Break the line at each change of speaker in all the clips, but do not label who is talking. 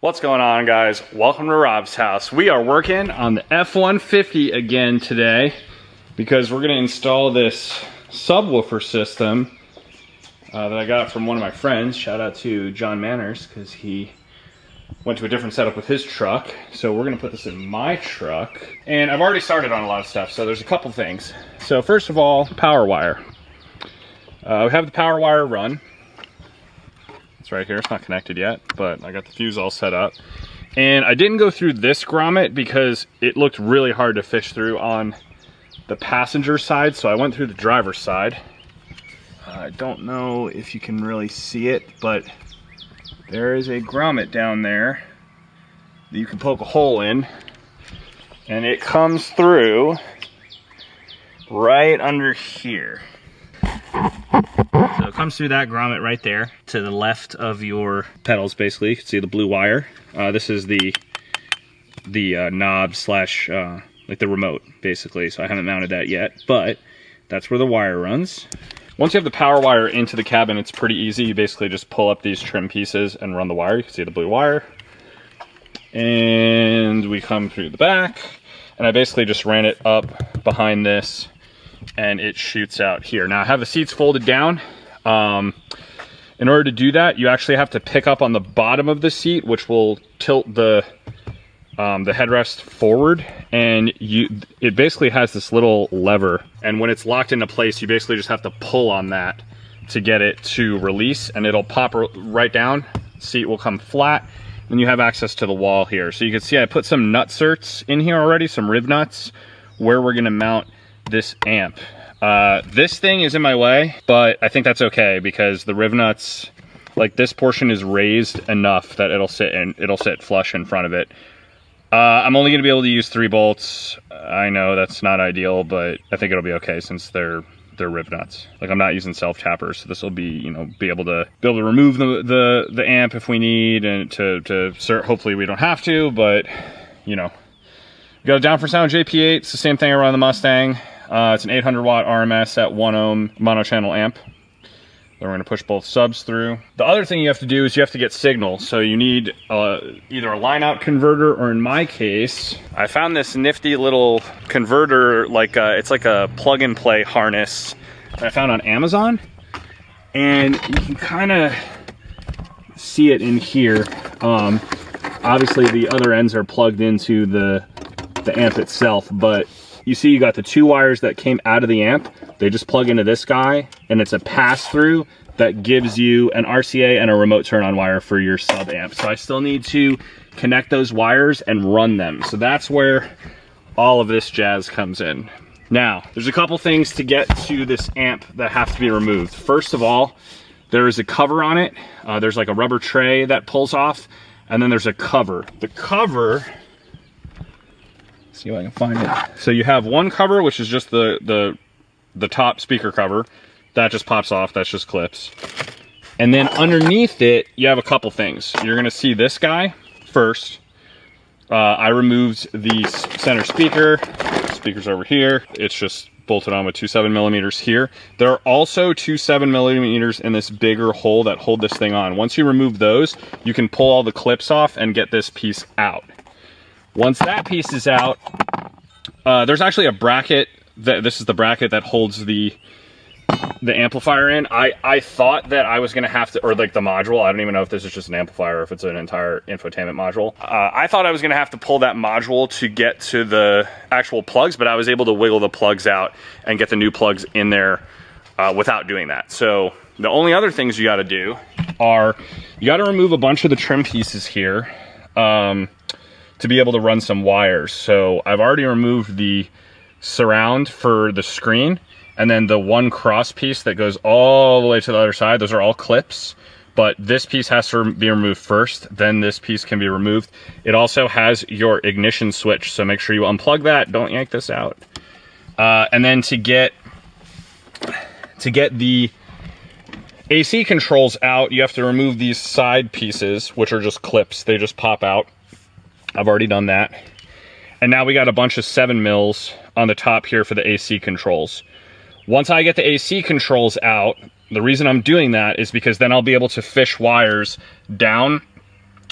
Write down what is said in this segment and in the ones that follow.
What's going on, guys? Welcome to Rob's house. We are working on the F150 again today because we're going to install this subwoofer system that I got from one of my friends. Shout out to John Manners because he went to a different setup with his truck. So we're going to put this in my truck. And I've already started on a lot of stuff, so there's a couple things. So first of all, power wire. We have the power wire run. It's right here. It's not connected yet, but I got the fuse all set up. And I didn't go through this grommet because it looked really hard to fish through on the passenger side, so I went through the driver's side. I don't know if you can really see it, but there is a grommet down there that you can poke a hole in, and it comes through right under here. So it comes through that grommet right there to the left of your pedals, basically. You can see the blue wire. This is the knob slash like the remote, basically. So I haven't mounted that yet, but that's where the wire runs. Once you have the power wire into the cabin, it's pretty easy. You basically just pull up these trim pieces and run the wire. You can see the blue wire. And we come through the back, and I basically just ran it up behind this, and it shoots out here. Now I have the seats folded down. In order to do that, you actually have to pick up on the bottom of the seat, which will tilt the headrest forward, and it basically has this little lever, and when it's locked into place, you basically just have to pull on that to get it to release, and it'll pop right down. Seat will come flat, and you have access to the wall here. So you can see I put some nutserts in here already, some rib nuts, where we're gonna mount this amp. This thing is in my way, but I think that's okay because the riv nuts, like this portion is raised enough that it'll sit flush in front of it. I'm only gonna be able to use 3 bolts. I know that's not ideal, but I think it'll be okay since they're rib nuts. Like, I'm not using self tappers, so this will be, you know, be able to remove the amp if we need, and hopefully we don't have to, but you know. We got a down for sound JP8. It's the same thing I run on the Mustang. It's an 800 watt RMS at 1 ohm mono channel amp. Then we're gonna push both subs through. The other thing you have to do is you have to get signal. So you need either a line out converter, or in my case, I found this nifty little converter, like it's like a plug and play harness that I found on Amazon. And you can kind of see it in here. Obviously the other ends are plugged into the amp itself, but you see you got the 2 wires that came out of the amp. They just plug into this guy, and it's a pass-through that gives you an RCA and a remote turn-on wire for your sub amp. So I still need to connect those wires and run them. So that's where all of this jazz comes in. Now, there's a couple things to get to this amp that have to be removed. First of all, there is a cover on it. There's like a rubber tray that pulls off, and then there's a cover. The cover, see if I can find it. So you have one cover, which is just the top speaker cover. That just pops off, that's just clips. And then underneath it, you have a couple things. You're gonna see this guy first. I removed the center speaker. Speaker's over here. It's just bolted on with 2 7mm here. There are also 2 7mm in this bigger hole that hold this thing on. Once you remove those, you can pull all the clips off and get this piece out. Once that piece is out, there's actually a bracket. This is the bracket that holds the amplifier in. I thought that I was gonna have to, or like the module, I don't even know if this is just an amplifier or if it's an entire infotainment module. I thought I was gonna have to pull that module to get to the actual plugs, but I was able to wiggle the plugs out and get the new plugs in there without doing that. So the only other things you gotta do are, you gotta remove a bunch of the trim pieces here to be able to run some wires. So I've already removed the surround for the screen, and then the one cross piece that goes all the way to the other side. Those are all clips, but this piece has to be removed first, then this piece can be removed. It also has your ignition switch, so make sure you unplug that, don't yank this out. And then to get the AC controls out, you have to remove these side pieces, which are just clips. They just pop out. I've already done that. And now we got a bunch of 7mm on the top here for the AC controls. Once I get the AC controls out, the reason I'm doing that is because then I'll be able to fish wires down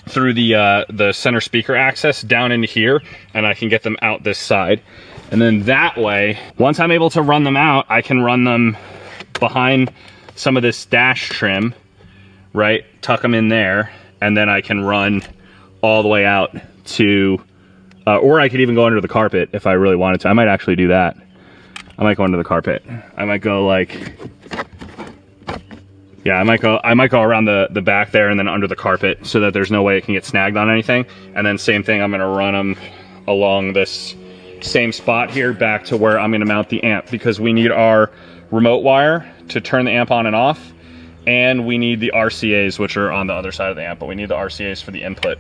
through the center speaker access down into here, and I can get them out this side. And then that way, once I'm able to run them out, I can run them behind some of this dash trim, right? Tuck them in there, and then I can run all the way out to, or I could even go under the carpet if I really wanted to. I might actually do that. I might go under the carpet. I might go like, yeah, I might go around the back there and then under the carpet so that there's no way it can get snagged on anything. And then same thing, I'm gonna run them along this same spot here back to where I'm gonna mount the amp, because we need our remote wire to turn the amp on and off, and we need the RCAs, which are on the other side of the amp, but we need the RCAs for the input,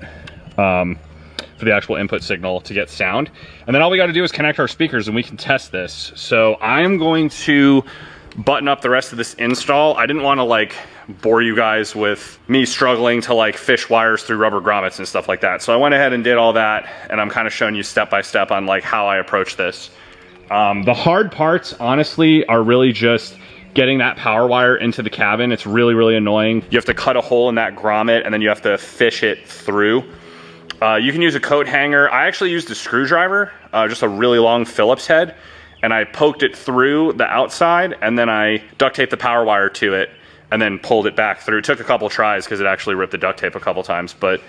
for the actual input signal to get sound. And then all we gotta do is connect our speakers and we can test this. So I'm going to button up the rest of this install. I didn't wanna like bore you guys with me struggling to like fish wires through rubber grommets and stuff like that. So I went ahead and did all that, and I'm kind of showing you step by step on like how I approach this. The hard parts, honestly, are really just getting that power wire into the cabin. It's really, really annoying. You have to cut a hole in that grommet and then you have to fish it through. You can use a coat hanger. I actually used a screwdriver, just a really long Phillips head, and I poked it through the outside, and then I duct taped the power wire to it and then pulled it back through. It took a couple tries because it actually ripped the duct tape a couple times, but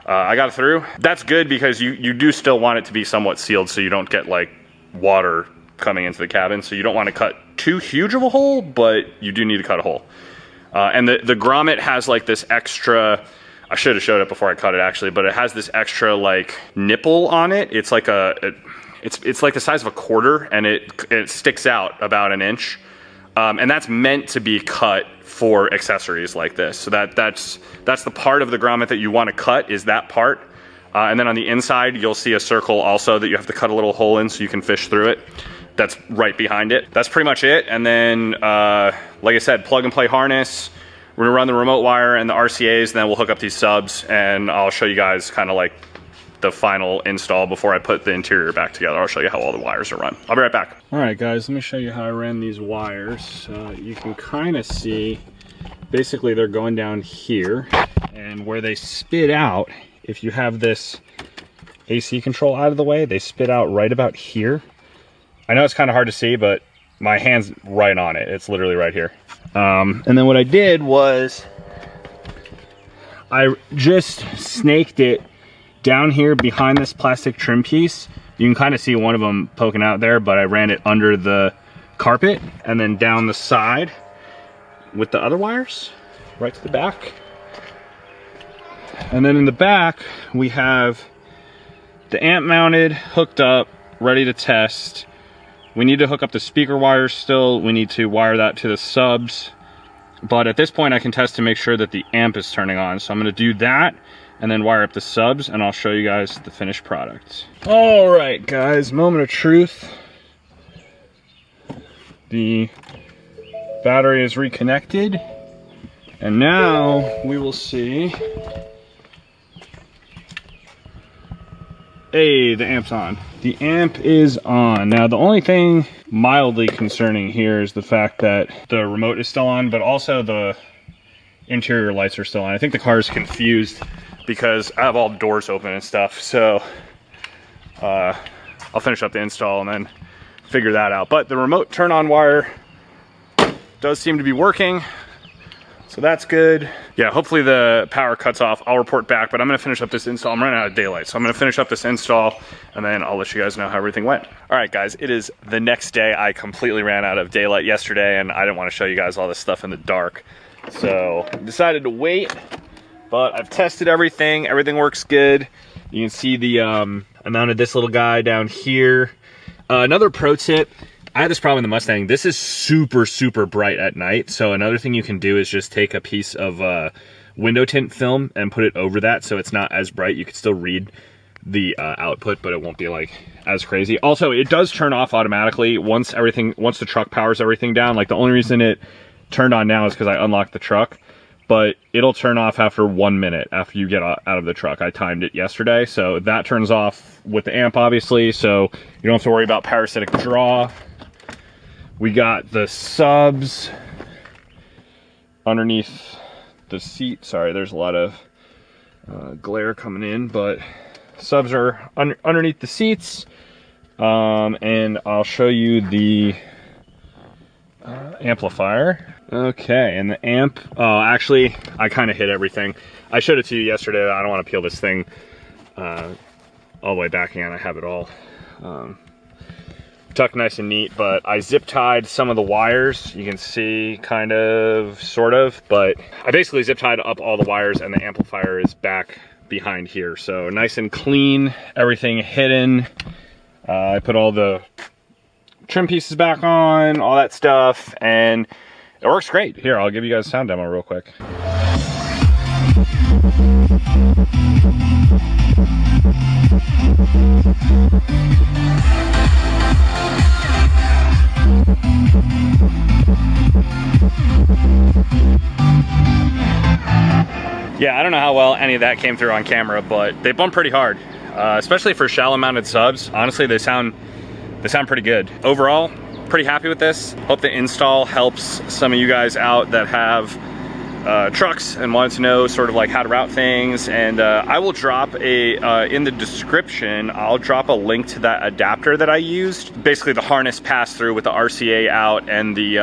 I got it through. That's good because you do still want it to be somewhat sealed so you don't get like water coming into the cabin. So you don't want to cut too huge of a hole, but you do need to cut a hole. And the grommet has like this extra, I should have showed it before I cut it actually, but it has this extra like nipple on it. It's like it's like the size of a quarter, and it sticks out about an inch. And that's meant to be cut for accessories like this. So that's the part of the grommet that you want to cut, is that part. And then on the inside, you'll see a circle also that you have to cut a little hole in so you can fish through it. That's right behind it. That's pretty much it. And then, like I said, plug and play harness. We're gonna run the remote wire and the RCAs, and then we'll hook up these subs, and I'll show you guys kind of like the final install before I put the interior back together. I'll show you how all the wires are run. I'll be right back. All right, guys, let me show you how I ran these wires. You can kind of see, basically they're going down here, and where they spit out, if you have this AC control out of the way, they spit out right about here. I know it's kind of hard to see, but my hand's right on it. It's literally right here. And then what I did was I just snaked it down here behind this plastic trim piece. You can kind of see one of them poking out there, but I ran it under the carpet and then down the side with the other wires right to the back. And then in the back, we have the amp mounted, hooked up, ready to test. We need to hook up the speaker wires still. We need to wire that to the subs. But at this point, I can test to make sure that the amp is turning on. So I'm gonna do that and then wire up the subs, and I'll show you guys the finished product. All right, guys, moment of truth. The battery is reconnected, and now we will see. Hey, the amp's on. The amp is on. Now, the only thing mildly concerning here is the fact that the remote is still on, but also the interior lights are still on. I think the car is confused because I have all the doors open and stuff. So I'll finish up the install and then figure that out. But the remote turn on wire does seem to be working. So that's good. Yeah, hopefully the power cuts off. I'll report back, but I'm gonna finish up this install. I'm running out of daylight, so I'm gonna finish up this install and then I'll let you guys know how everything went. All right, guys, it is the next day. I completely ran out of daylight yesterday and I didn't wanna show you guys all this stuff in the dark. So I decided to wait, but I've tested everything. Everything works good. You can see the, I mounted this little guy down here. Another pro tip, I had this problem in the Mustang. This is super, super bright at night. So another thing you can do is just take a piece of window tint film and put it over that so it's not as bright. You can still read the output, but it won't be like as crazy. Also, it does turn off automatically once the truck powers everything down. Like the only reason it turned on now is because I unlocked the truck, but it'll turn off after 1 minute after you get out of the truck. I timed it yesterday, so that turns off with the amp, obviously, so you don't have to worry about parasitic draw. We got the subs underneath the seat. Sorry, there's a lot of glare coming in, but subs are underneath the seats. And I'll show you the amplifier. Okay, and the amp, actually, I kind of hit everything. I showed it to you yesterday. I don't want to peel this thing all the way back in. I have it all tucked nice and neat, but I zip tied some of the wires. You can see kind of, sort of, but I basically zip tied up all the wires and the amplifier is back behind here. So nice and clean, everything hidden. I put all the trim pieces back on, all that stuff, and it works great. Here, I'll give you guys a sound demo real quick. Yeah, I don't know how well any of that came through on camera, but they bump pretty hard, especially for shallow mounted subs. Honestly, they sound pretty good. Overall, pretty happy with this. Hope the install helps some of you guys out that have trucks and wanted to know sort of like how to route things. And I will drop in the description, I'll drop a link to that adapter that I used. Basically the harness pass through with the RCA out and the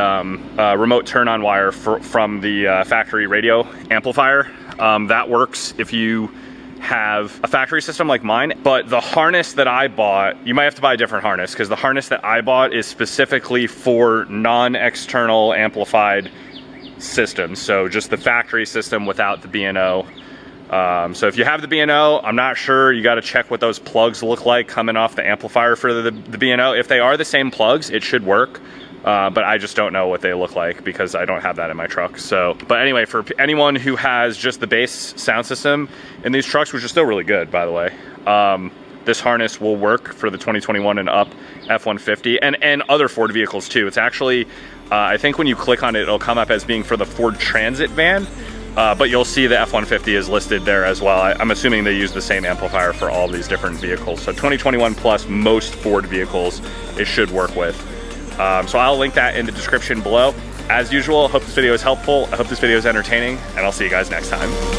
remote turn on wire from the factory radio amplifier. That works if you have a factory system like mine, but the harness that I bought, you might have to buy a different harness, because the harness that I bought is specifically for non-external amplified systems. So just the factory system without the B&O. So if you have the B&O, I'm not sure, you got to check what those plugs look like coming off the amplifier for the B&O. If they are the same plugs, it should work. But I just don't know what they look like because I don't have that in my truck. So, but anyway, for anyone who has just the base sound system in these trucks, which is still really good, by the way, this harness will work for the 2021 and up F150 and other Ford vehicles too. It's actually, I think when you click on it, it'll come up as being for the Ford Transit van, but you'll see the F150 is listed there as well. I'm assuming they use the same amplifier for all these different vehicles. So 2021 plus most Ford vehicles, it should work with. So I'll link that in the description below. As usual, I hope this video is helpful. I hope this video is entertaining, and I'll see you guys next time.